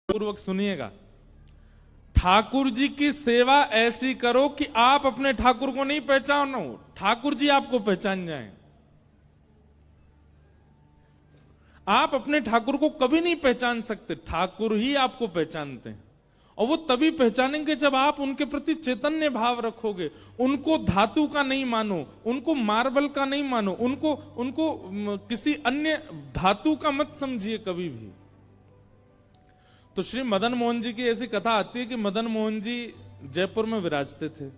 पूर्वक सुनिएगा। ठाकुर जी की सेवा ऐसी करो कि आप अपने ठाकुर को नहीं पहचानो, ठाकुर जी आपको पहचान जाएं। आप अपने ठाकुर को कभी नहीं पहचान सकते, ठाकुर ही आपको पहचानते हैं। और वो तभी पहचानेंगे जब आप उनके प्रति चैतन्य भाव रखोगे। उनको धातु का नहीं मानो, उनको मार्बल का नहीं मानो, उनको उनको किसी अन्य धातु का मत समझिए कभी भी। तो श्री मदन मोहन जी की ऐसी कथा आती है कि मदन मोहन जी जयपुर में विराजते थे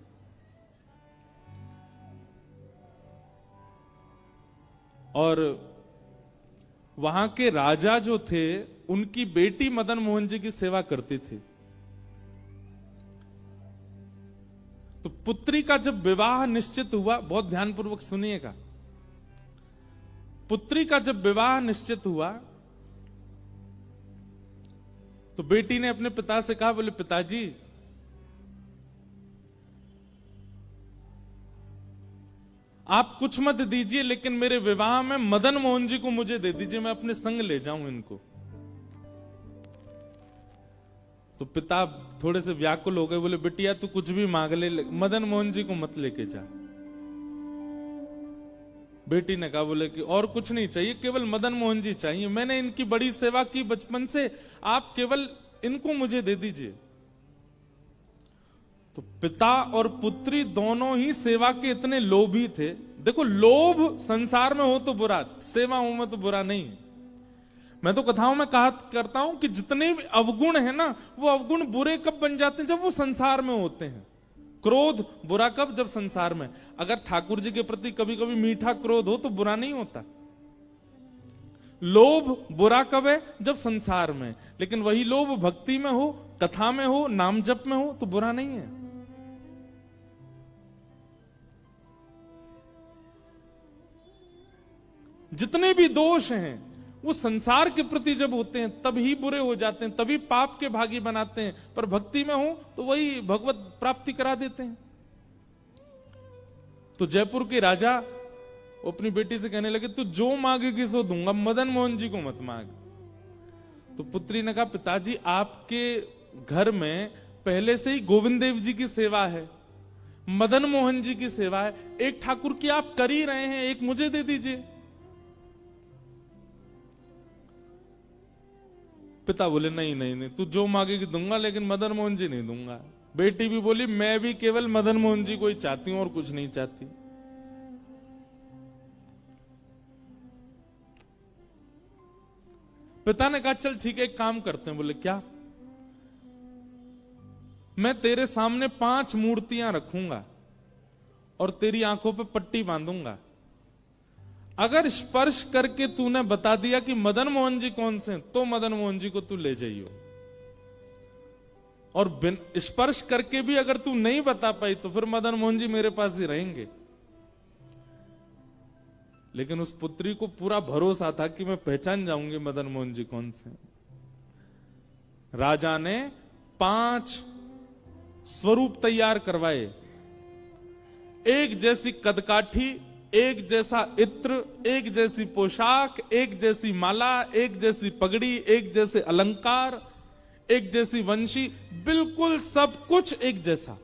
और वहां के राजा जो थे उनकी बेटी मदन मोहन जी की सेवा करती थी। तो पुत्री का जब विवाह निश्चित हुआ, बहुत ध्यानपूर्वक सुनिएगा, पुत्री का जब विवाह निश्चित हुआ तो बेटी ने अपने पिता से कहा, बोले पिताजी आप कुछ मत दीजिए, लेकिन मेरे विवाह में मदन मोहन जी को मुझे दे दीजिए, मैं अपने संग ले जाऊं इनको। तो पिता थोड़े से व्याकुल हो गए, बोले बिटिया तू कुछ भी मांग ले, मदन मोहन जी को मत लेके जा। बेटी ने कहा, बोले कि और कुछ नहीं चाहिए, केवल मदन मोहन जी चाहिए, मैंने इनकी बड़ी सेवा की बचपन से, आप केवल इनको मुझे दे दीजिए। तो पिता और पुत्री दोनों ही सेवा के इतने लोभी थे। देखो, लोभ संसार में हो तो बुरा, सेवाओं में तो बुरा नहीं। मैं तो कथाओं में कहा करता हूं कि जितने भी अवगुण है ना, वो अवगुण बुरे कब बन जाते हैं, जब वो संसार में होते हैं। क्रोध बुरा कब, जब संसार में। अगर ठाकुर जी के प्रति कभी कभी मीठा क्रोध हो तो बुरा नहीं होता। लोभ बुरा कब है, जब संसार में। लेकिन वही लोभ भक्ति में हो, कथा में हो, नाम जप में हो तो बुरा नहीं है। जितने भी दोष हैं वो संसार के प्रति जब होते हैं तभी बुरे हो जाते हैं, तभी पाप के भागी बनाते हैं। पर भक्ति में हो तो वही भगवत प्राप्ति करा देते हैं। तो जयपुर के राजा अपनी बेटी से कहने लगे, तू जो मांगेगी सो दूंगा, मदन मोहन जी को मत मांग। तो पुत्री ने कहा, पिताजी आपके घर में पहले से ही गोविंद देव जी की सेवा है, मदन मोहन जी की सेवा है, एक ठाकुर की आप कर ही रहे हैं, एक मुझे दे दीजिए। पिता बोले, नहीं नहीं नहीं, तू जो मांगेगी दूंगा, लेकिन मदन मोहन जी नहीं दूंगा। बेटी भी बोली, मैं भी केवल मदन मोहन जी को ही चाहती हूं और कुछ नहीं चाहती। पिता ने कहा, चल ठीक है, एक काम करते हैं। बोले क्या? मैं तेरे सामने 5 मूर्तियां रखूंगा और तेरी आंखों पे पट्टी बांधूंगा। अगर स्पर्श करके तूने बता दिया कि मदन मोहन जी कौन से हैं, तो मदन मोहन जी को तू ले जाइयो। और स्पर्श करके भी अगर तू नहीं बता पाई तो फिर मदन मोहन जी मेरे पास ही रहेंगे। लेकिन उस पुत्री को पूरा भरोसा था कि मैं पहचान जाऊंगी मदन मोहन जी कौन से। राजा ने 5 स्वरूप तैयार करवाए, एक जैसी कदकाठी, एक जैसा इत्र, एक जैसी पोशाक, एक जैसी माला, एक जैसी पगड़ी, एक जैसे अलंकार, एक जैसी वंशी, बिल्कुल सब कुछ एक जैसा।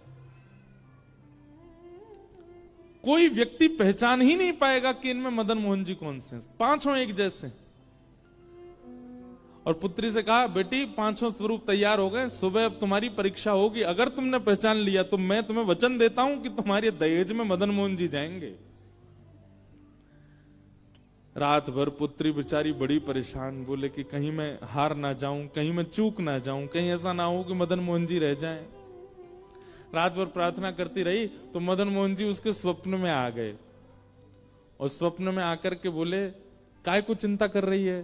कोई व्यक्ति पहचान ही नहीं पाएगा कि इनमें मदन मोहन जी कौन से हैं। 5 एक जैसे। और पुत्री से कहा, बेटी 5 स्वरूप तैयार हो गए, सुबह अब तुम्हारी परीक्षा होगी। अगर तुमने पहचान लिया तो मैं तुम्हें वचन देता हूं कि तुम्हारे दहेज में मदन मोहन जी जाएंगे। रात भर पुत्री बेचारी बड़ी परेशान, बोले कि कहीं मैं हार ना जाऊं, कहीं मैं चूक ना जाऊं, कहीं ऐसा ना हो कि मदन मोहन जी रह जाएं। रात भर प्रार्थना करती रही तो मदन मोहन जी उसके स्वप्न में आ गए और स्वप्न में आकर के बोले, काय को चिंता कर रही है?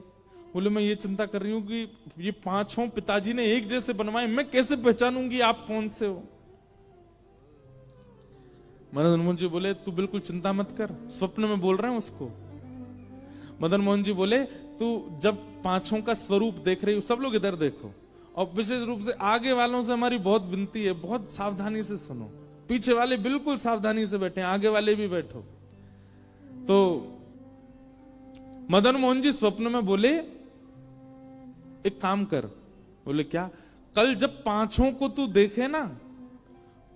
बोले, मैं ये चिंता कर रही हूं कि ये 5 पिताजी ने एक जैसे बनवाए, मैं कैसे पहचानूंगी आप कौन से हो? मदन मोहन जी बोले, तू बिल्कुल चिंता मत कर, स्वप्न में बोल रहे हैं उसको। मदन मोहन जी बोले, तू जब 5 का स्वरूप देख रही हो, सब लोग इधर देखो, और विशेष रूप से आगे वालों से हमारी बहुत विनती है, बहुत सावधानी से सुनो। पीछे वाले बिल्कुल सावधानी से बैठे, आगे वाले भी बैठो। तो मदन मोहन जी स्वप्न में बोले, एक काम कर, बोले क्या? कल जब पांचों को तू देखे ना,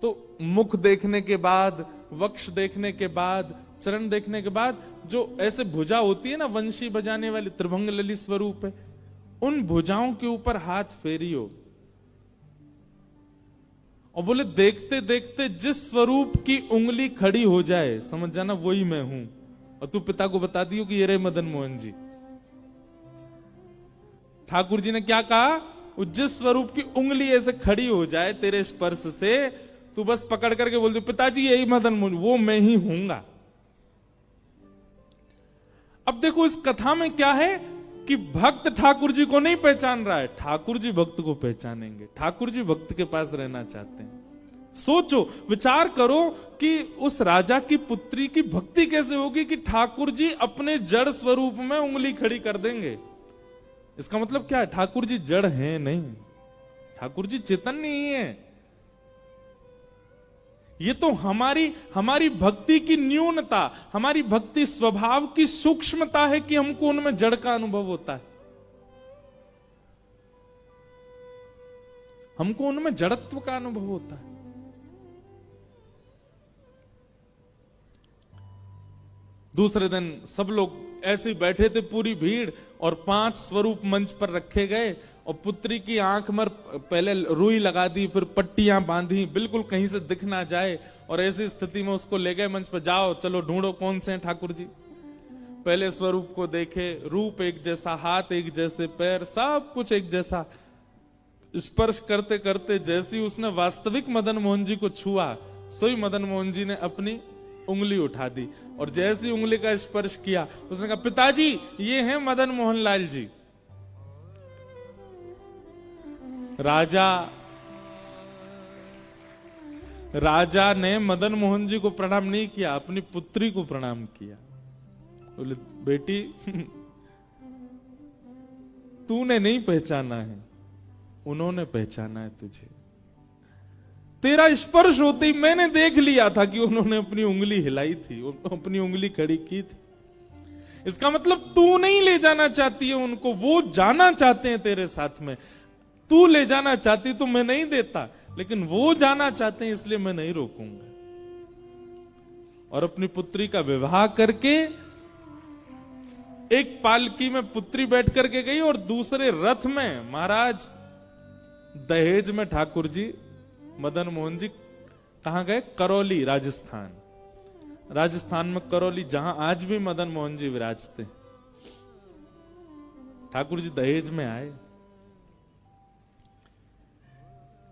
तो मुख देखने के बाद, वक्ष देखने के बाद, चरण देखने के बाद, जो ऐसे भुजा होती है ना वंशी बजाने वाली, त्रिभंग ललित स्वरूप है, उन भुजाओं के ऊपर हाथ फेरियो। और बोले देखते देखते जिस स्वरूप की उंगली खड़ी हो जाए, समझ जाना वही मैं हूं। और तू पिता को बता दियो कि ये रहे मदन मोहन जी। ठाकुर जी ने क्या कहा? जिस स्वरूप की उंगली ऐसे खड़ी हो जाए तेरे स्पर्श से, तू बस पकड़ करके बोल दो पिताजी यही मदन मोहन, वो मैं ही हूंगा। अब देखो इस कथा में क्या है कि भक्त ठाकुर जी को नहीं पहचान रहा है, ठाकुर जी भक्त को पहचानेंगे। ठाकुर जी भक्त के पास रहना चाहते हैं। सोचो, विचार करो कि उस राजा की पुत्री की भक्ति कैसे होगी कि ठाकुर जी अपने जड़ स्वरूप में उंगली खड़ी कर देंगे। इसका मतलब क्या है? ठाकुर जी जड़ हैं नहीं, ठाकुर जी चैतन्य ही है। ये तो हमारी भक्ति की न्यूनता, हमारी भक्ति स्वभाव की सूक्ष्मता है कि हमको उनमें जड़ का अनुभव होता है, हमको उनमें जड़त्व का अनुभव होता है। दूसरे दिन सब लोग ऐसे बैठे थे, पूरी भीड़, और 5 स्वरूप मंच पर रखे गए, और पुत्री की आंख में पहले रुई लगा दी, फिर पट्टियां बांधी, बिल्कुल कहीं से दिख ना जाए। और ऐसी स्थिति में उसको ले गए मंच पर, जाओ चलो ढूंढो कौन से हैं ठाकुर जी। पहले स्वरूप को देखे, रूप एक जैसा, हाथ एक जैसे, पैर सब कुछ एक जैसा। स्पर्श करते करते जैसी उसने वास्तविक मदन मोहन जी को छुआ, सोई मदन मोहन जी ने अपनी उंगली उठा दी, और जैसी उंगली का स्पर्श किया उसने कहा पिताजी ये हैं मदन मोहन लाल जी। राजा ने मदन मोहन जी को प्रणाम नहीं किया, अपनी पुत्री को प्रणाम किया। बोले बेटी तूने नहीं पहचाना है, उन्होंने पहचाना है तुझे। तेरा स्पर्श होते ही मैंने देख लिया था कि उन्होंने अपनी उंगली हिलाई थी, अपनी उंगली खड़ी की थी। इसका मतलब तू नहीं ले जाना चाहती है उनको, वो जाना चाहते हैं तेरे साथ में। तू ले जाना चाहती तो मैं नहीं देता, लेकिन वो जाना चाहते हैं इसलिए मैं नहीं रोकूंगा। और अपनी पुत्री का विवाह करके एक पालकी में पुत्री बैठ करके गई, और दूसरे रथ में महाराज दहेज में ठाकुर जी मदन मोहन जी कहां गए? करौली, राजस्थान। राजस्थान में करौली, जहां आज भी मदन मोहन जी विराजते। ठाकुर जी दहेज में आए।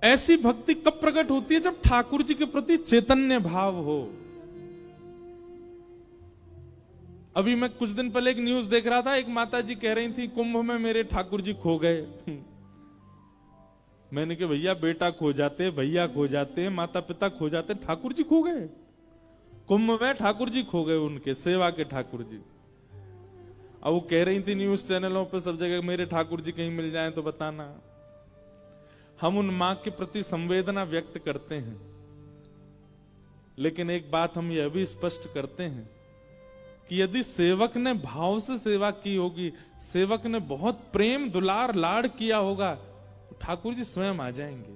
ऐसी भक्ति कब प्रकट होती है? जब ठाकुर जी के प्रति चैतन्य भाव हो। अभी मैं कुछ दिन पहले एक न्यूज देख रहा था, एक माता जी कह रही थी कुंभ में मेरे ठाकुर जी खो गए। मैंने कहा भैया बेटा खो जाते, भैया खो जाते, माता पिता खो जाते, ठाकुर जी खो गए कुंभ में? ठाकुर जी खो गए, उनके सेवा के ठाकुर जी। अब वो कह रही थी न्यूज चैनलों पे सब जगह मेरे ठाकुर जी कहीं मिल जाए तो बताना। हम उन मां के प्रति संवेदना व्यक्त करते हैं, लेकिन एक बात हम यह भी स्पष्ट करते हैं कि यदि सेवक ने भाव से सेवा की होगी, सेवक ने बहुत प्रेम दुलार लाड़ किया होगा, तो ठाकुर जी स्वयं आ जाएंगे।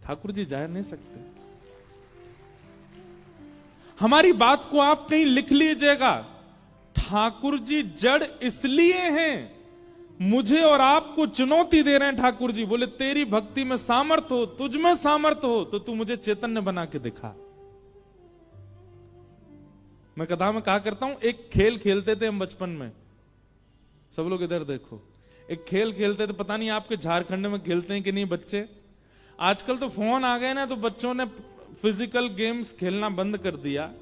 ठाकुर जी जा नहीं सकते। हमारी बात को आप कहीं लिख लीजिएगा, ठाकुर जी जड़ इसलिए हैं, मुझे और आपको चुनौती दे रहे हैं ठाकुर जी। बोले तेरी भक्ति में सामर्थ हो, तुझ में सामर्थ हो, तो तू मुझे चैतन्य बना के दिखा। मैं कथा में कहा करता हूं, एक खेल खेलते थे हम बचपन में। सब लोग इधर देखो, एक खेल खेलते थे, पता नहीं आपके झारखंड में खेलते हैं कि नहीं बच्चे। आजकल तो फोन आ गए ना, तो बच्चों ने फिजिकल गेम्स खेलना बंद कर दिया,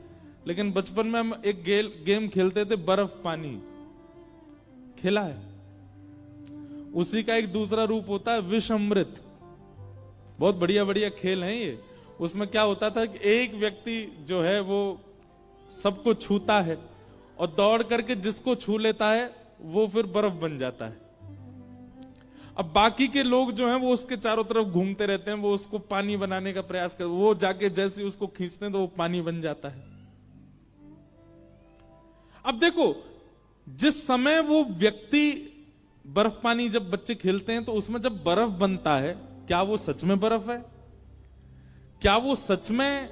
लेकिन बचपन में हम एक गेम खेलते थे, बर्फ पानी। खेला है? उसी का एक दूसरा रूप होता है विष अमृत। बहुत बढ़िया बढ़िया खेल हैं ये। उसमें क्या होता था कि एक व्यक्ति जो है वो सबको छूता है, और दौड़ करके जिसको छू लेता है वो फिर बर्फ बन जाता है। अब बाकी के लोग जो हैं वो उसके चारों तरफ घूमते रहते हैं, वो उसको पानी बनाने का प्रयास करते, वो जाके जैसे उसको खींचते हैं तो वो पानी बन जाता है। अब देखो, जिस समय वो व्यक्ति बर्फ पानी जब बच्चे खेलते हैं तो उसमें जब बर्फ बनता है, क्या वो सच में बर्फ है? क्या वो सच में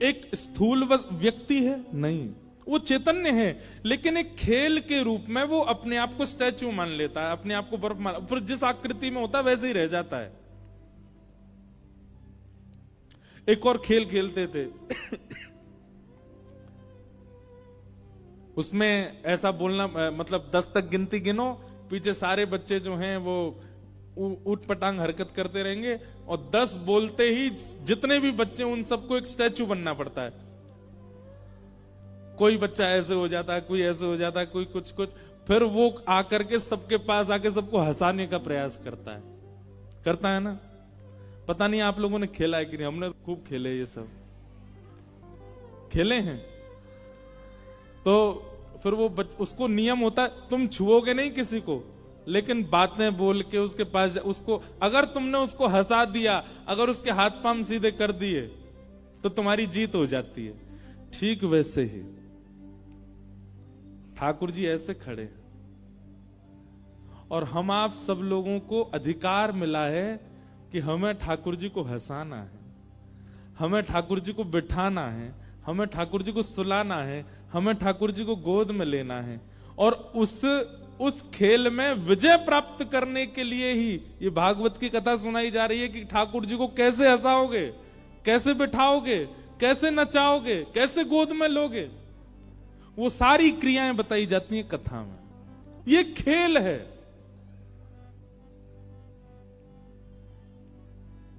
एक स्थूल व्यक्ति है? नहीं, वो चैतन्य है, लेकिन एक खेल के रूप में वो अपने आप को स्टैच्यू मान लेता है, अपने आप को बर्फ मान, फिर जिस आकृति में होता है वैसे ही रह जाता है। एक और खेल खेलते थे उसमें ऐसा बोलना, मतलब 10 तक गिनती गिनो, पीछे सारे बच्चे जो हैं वो ऊट पटांग हरकत करते रहेंगे, और 10 बोलते ही जितने भी बच्चे उन सबको एक स्टैच्यू बनना पड़ता है। कोई बच्चा ऐसे हो जाता है, कोई ऐसे हो जाता है, कोई कुछ कुछ, फिर वो आकर के सबके पास आके सबको हंसाने का प्रयास करता है ना। पता नहीं आप लोगों ने खेला है कि नहीं, हमने खूब खेले, ये सब खेले हैं। तो फिर वो उसको नियम होता है, तुम छुओगे नहीं किसी को, लेकिन बातें बोल के उसके पास उसको, अगर तुमने उसको हंसा दिया, अगर उसके हाथ पांव सीधे कर दिए तो तुम्हारी जीत हो जाती है। ठीक वैसे ही ठाकुर जी ऐसे खड़े, और हम आप सब लोगों को अधिकार मिला है कि हमें ठाकुर जी को हंसाना है, हमें ठाकुर जी को बिठाना है, हमें ठाकुर जी को सुलाना है, हमें ठाकुर जी को गोद में लेना है, और उस खेल में विजय प्राप्त करने के लिए ही ये भागवत की कथा सुनाई जा रही है कि ठाकुर जी को कैसे हंसाओगे, कैसे बिठाओगे, कैसे नचाओगे, कैसे गोद में लोगे, वो सारी क्रियाएं बताई जाती हैं कथा में। ये खेल है,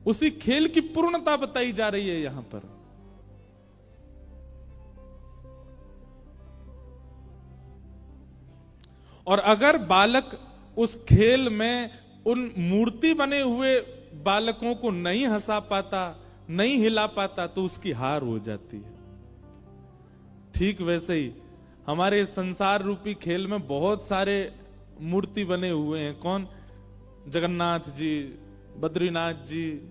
उसी खेल की पूर्णता बताई जा रही है यहां पर। और अगर बालक उस खेल में उन मूर्ति बने हुए बालकों को नहीं हंसा पाता, नहीं हिला पाता, तो उसकी हार हो जाती है। ठीक वैसे ही हमारे संसार रूपी खेल में बहुत सारे मूर्ति बने हुए हैं। कौन? जगन्नाथ जी, बद्रीनाथ जी,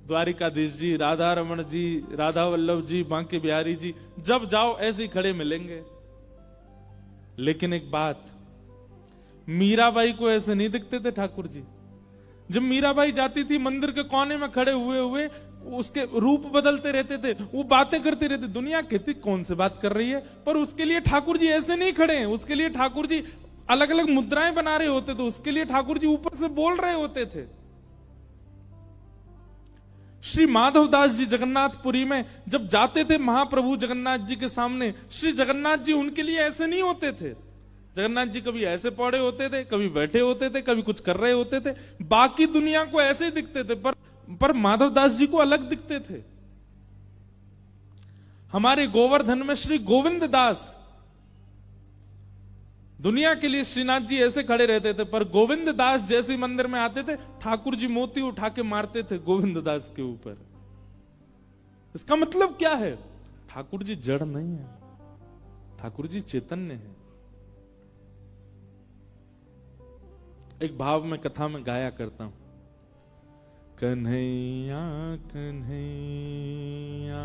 द्वारिकाधीश जी, राधा रमण जी, राधा वल्लभ जी, बांके बिहारी जी, जब जाओ ऐसे ही खड़े मिलेंगे। लेकिन एक बात, मीराबाई को ऐसे नहीं दिखते थे ठाकुर जी। जब मीराबाई जाती थी मंदिर के कोने में खड़े हुए हुए, उसके रूप बदलते रहते थे, वो बातें करते रहते, दुनिया कहती कौन से बात कर रही है, पर उसके लिए ठाकुर जी ऐसे नहीं खड़े हैं। उसके लिए ठाकुर जी अलग अलग मुद्राएं बना रहे होते थे, उसके लिए ठाकुर जी ऊपर से बोल रहे होते थे। श्री माधवदास जी जगन्नाथपुरी में जब जाते थे महाप्रभु जगन्नाथ जी के सामने, श्री जगन्नाथ जी उनके लिए ऐसे नहीं होते थे। जगन्नाथ जी कभी ऐसे पौड़े होते थे, कभी बैठे होते थे, कभी कुछ कर रहे होते थे, बाकी दुनिया को ऐसे दिखते थे, पर माधवदास जी को अलग दिखते थे। हमारे गोवर्धन में श्री गोविंद दास, दुनिया के लिए श्रीनाथ जी ऐसे खड़े रहते थे, पर गोविंद दास जैसे मंदिर में आते थे, ठाकुर जी मोती उठा के मारते थे गोविंद दास के ऊपर। इसका मतलब क्या है? ठाकुर जी जड़ नहीं है, ठाकुर जी चैतन्य है। एक भाव में कथा में गाया करता हूं, कन्हैया कन्हैया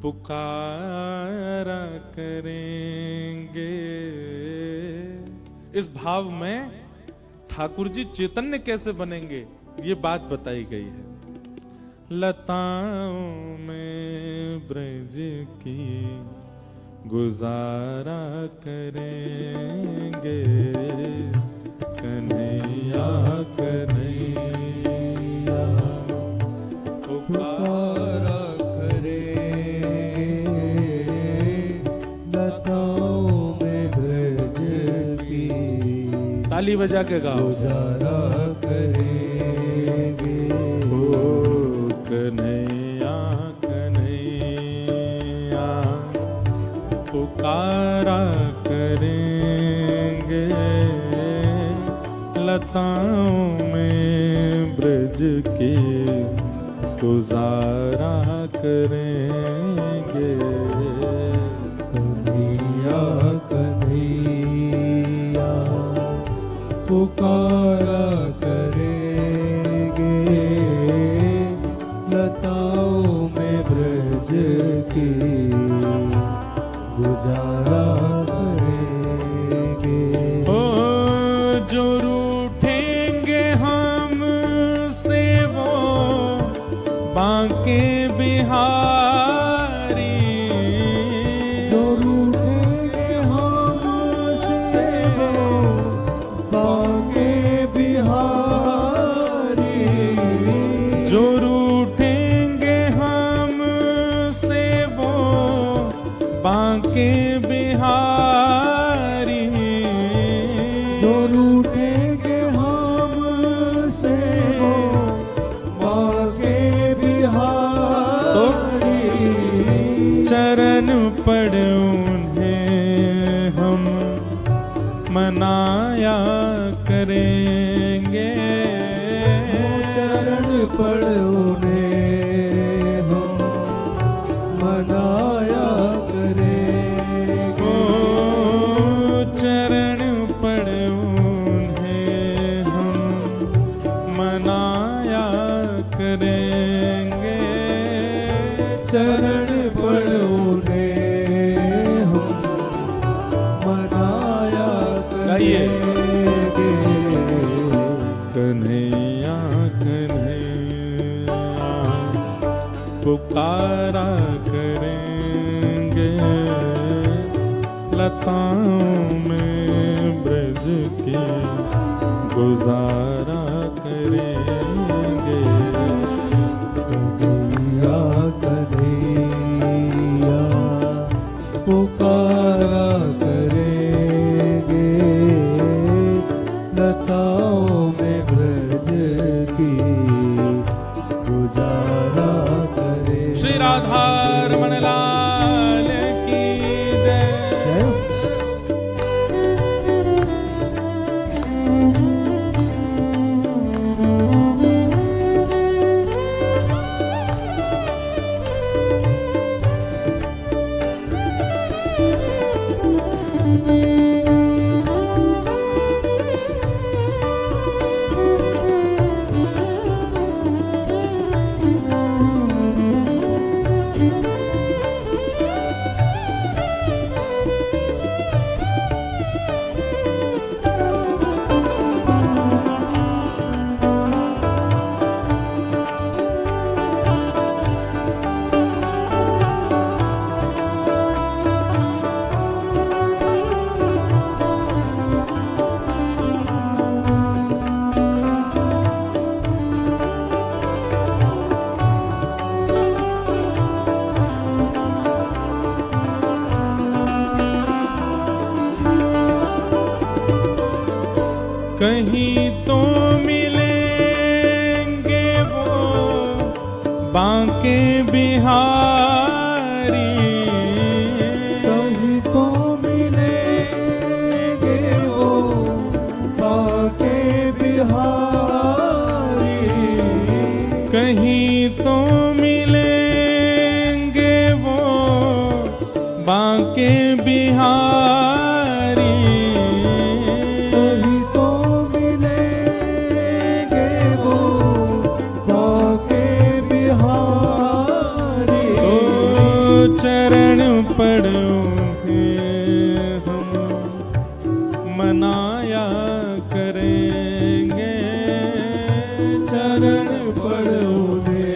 पुकारा करेंगे। इस भाव में ठाकुर जी चैतन्य कैसे बनेंगे, ये बात बताई गई है। लताओं में ब्रज की गुजारा करेंगे, कन्हैया कन्हैया पुकारा ताली बजा के गाओ, गुजारा करेंगे। ओ कन्हैया कन्हैया पुकारा करेंगे, लताओं में ब्रज के गुजारा करेंगे। कन्हैया कन्हैया पुकारा करेंगे, लताओं में ब्रज की गुजारा करेंगे। ओ बांके बिहारी, जो रूठेंगे हमसे वो बांके बिहारी, जो रूठेंगे हमसे वो बांके बिहारी, जो रूठेंगे हमसे वो बांके बिहारी, चरण पड़ उन्हें हम मनाया करेंगे, चरण पड़ उन्हें हम मनाया करेंगे, ओ चरण पड़ उन्हें हम मनाया करेंगे, चरण पड़ उन्हें हम मनाया गाइए। करेंगे, कन्हैया कन्हैया पुकारा करेंगे, लताओं में ब्रज की गुजारा करेंगे, कन्हैया कन्हैया पुकारा करेंगे, लताओं में ब्रज की गुजारा करेंगे। श्री राधा रमण लाल की जय। कहीं तो मिलेंगे वो बांके बिहारी, कहीं तो मिलेंगे वो बांके बिहारी, कहीं तो मिलेंगे वो बांके बिहारी, कहीं तो मिलेंगे वो बांके बिहारी, ओ चरण पड़ोगे हम मनाया करेंगे, चरण पड़ोगे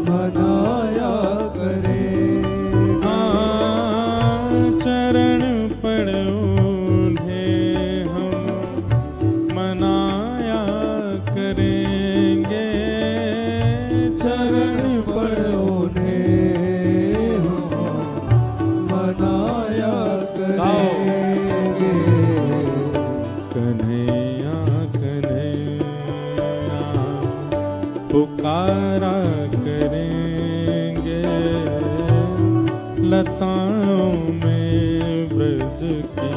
मनाया करेंगे, हाँ चरण पड़ोगे हम मनाया करेंगे, चरण पड़ोगे मनाया करेंगे, कन्हैया कन्हैया पुकारा करेंगे, लताओं में ब्रज की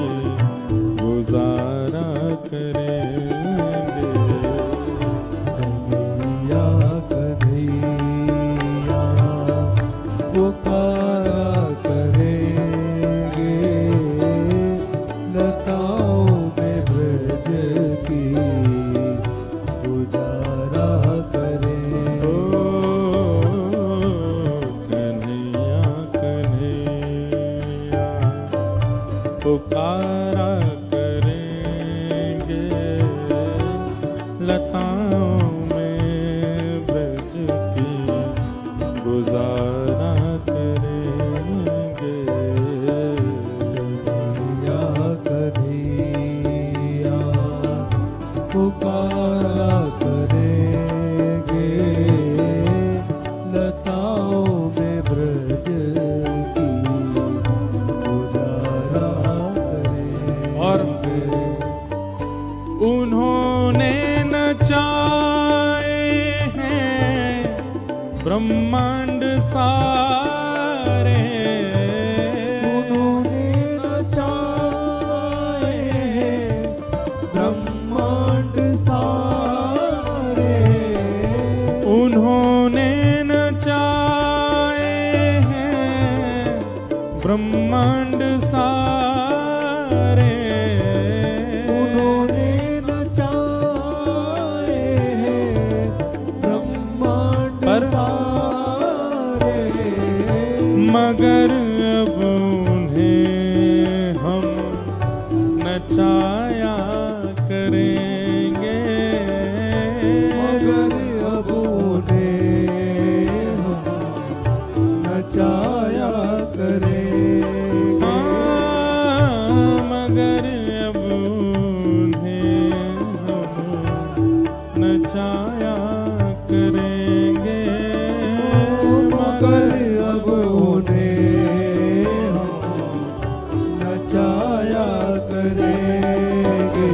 गुजारा करेंगे, कन्हैया कन्हैया पुकारा करेंगे, लताओं में ब्रज की गुजारा करेंगे, ओ कन्हैया कन्हैया पुकारा करेंगे, पुकारा करेंगे, लताओं में ब्रज की गुजारा करेंगे। और उन्होंने नचाए हैं ब्रह्मांड सारे, उन्होंने नचाए हैं ब्रह्मांड सारे, उन्होंने नचाए हैं ब्रह्मांड सारे, उन्होंने नचाए हैं ब्रह्मांड पर सारे, मगर अब उन्हें हम नचाया करेंगे, मगर अब उन्हें हम नचाया करेंगे, मगर अब उन्हें हम नचाया करेंगे, मगर अब उन्हें हम नचाया करेंगे।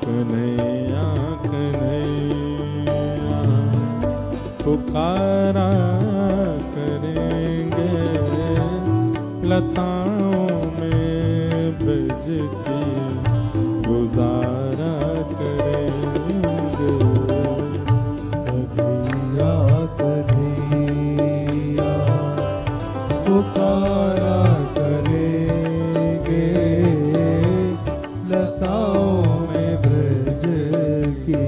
कन्हैया कन्हैया पुकारा करेंगे, लताओं में ब्रज की गुजारा करेंगे। कन्हैया कन्हैया पुकारा करेंगे, लताओं में ब्रज की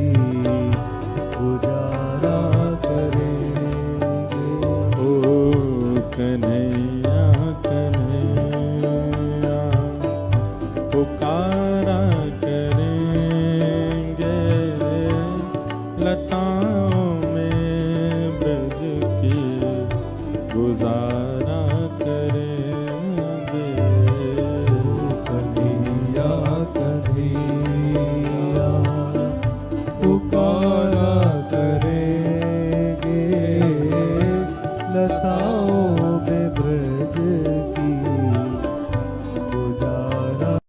गुजारा करेंगे। ओ कन्हैया कन्हैया पुकारा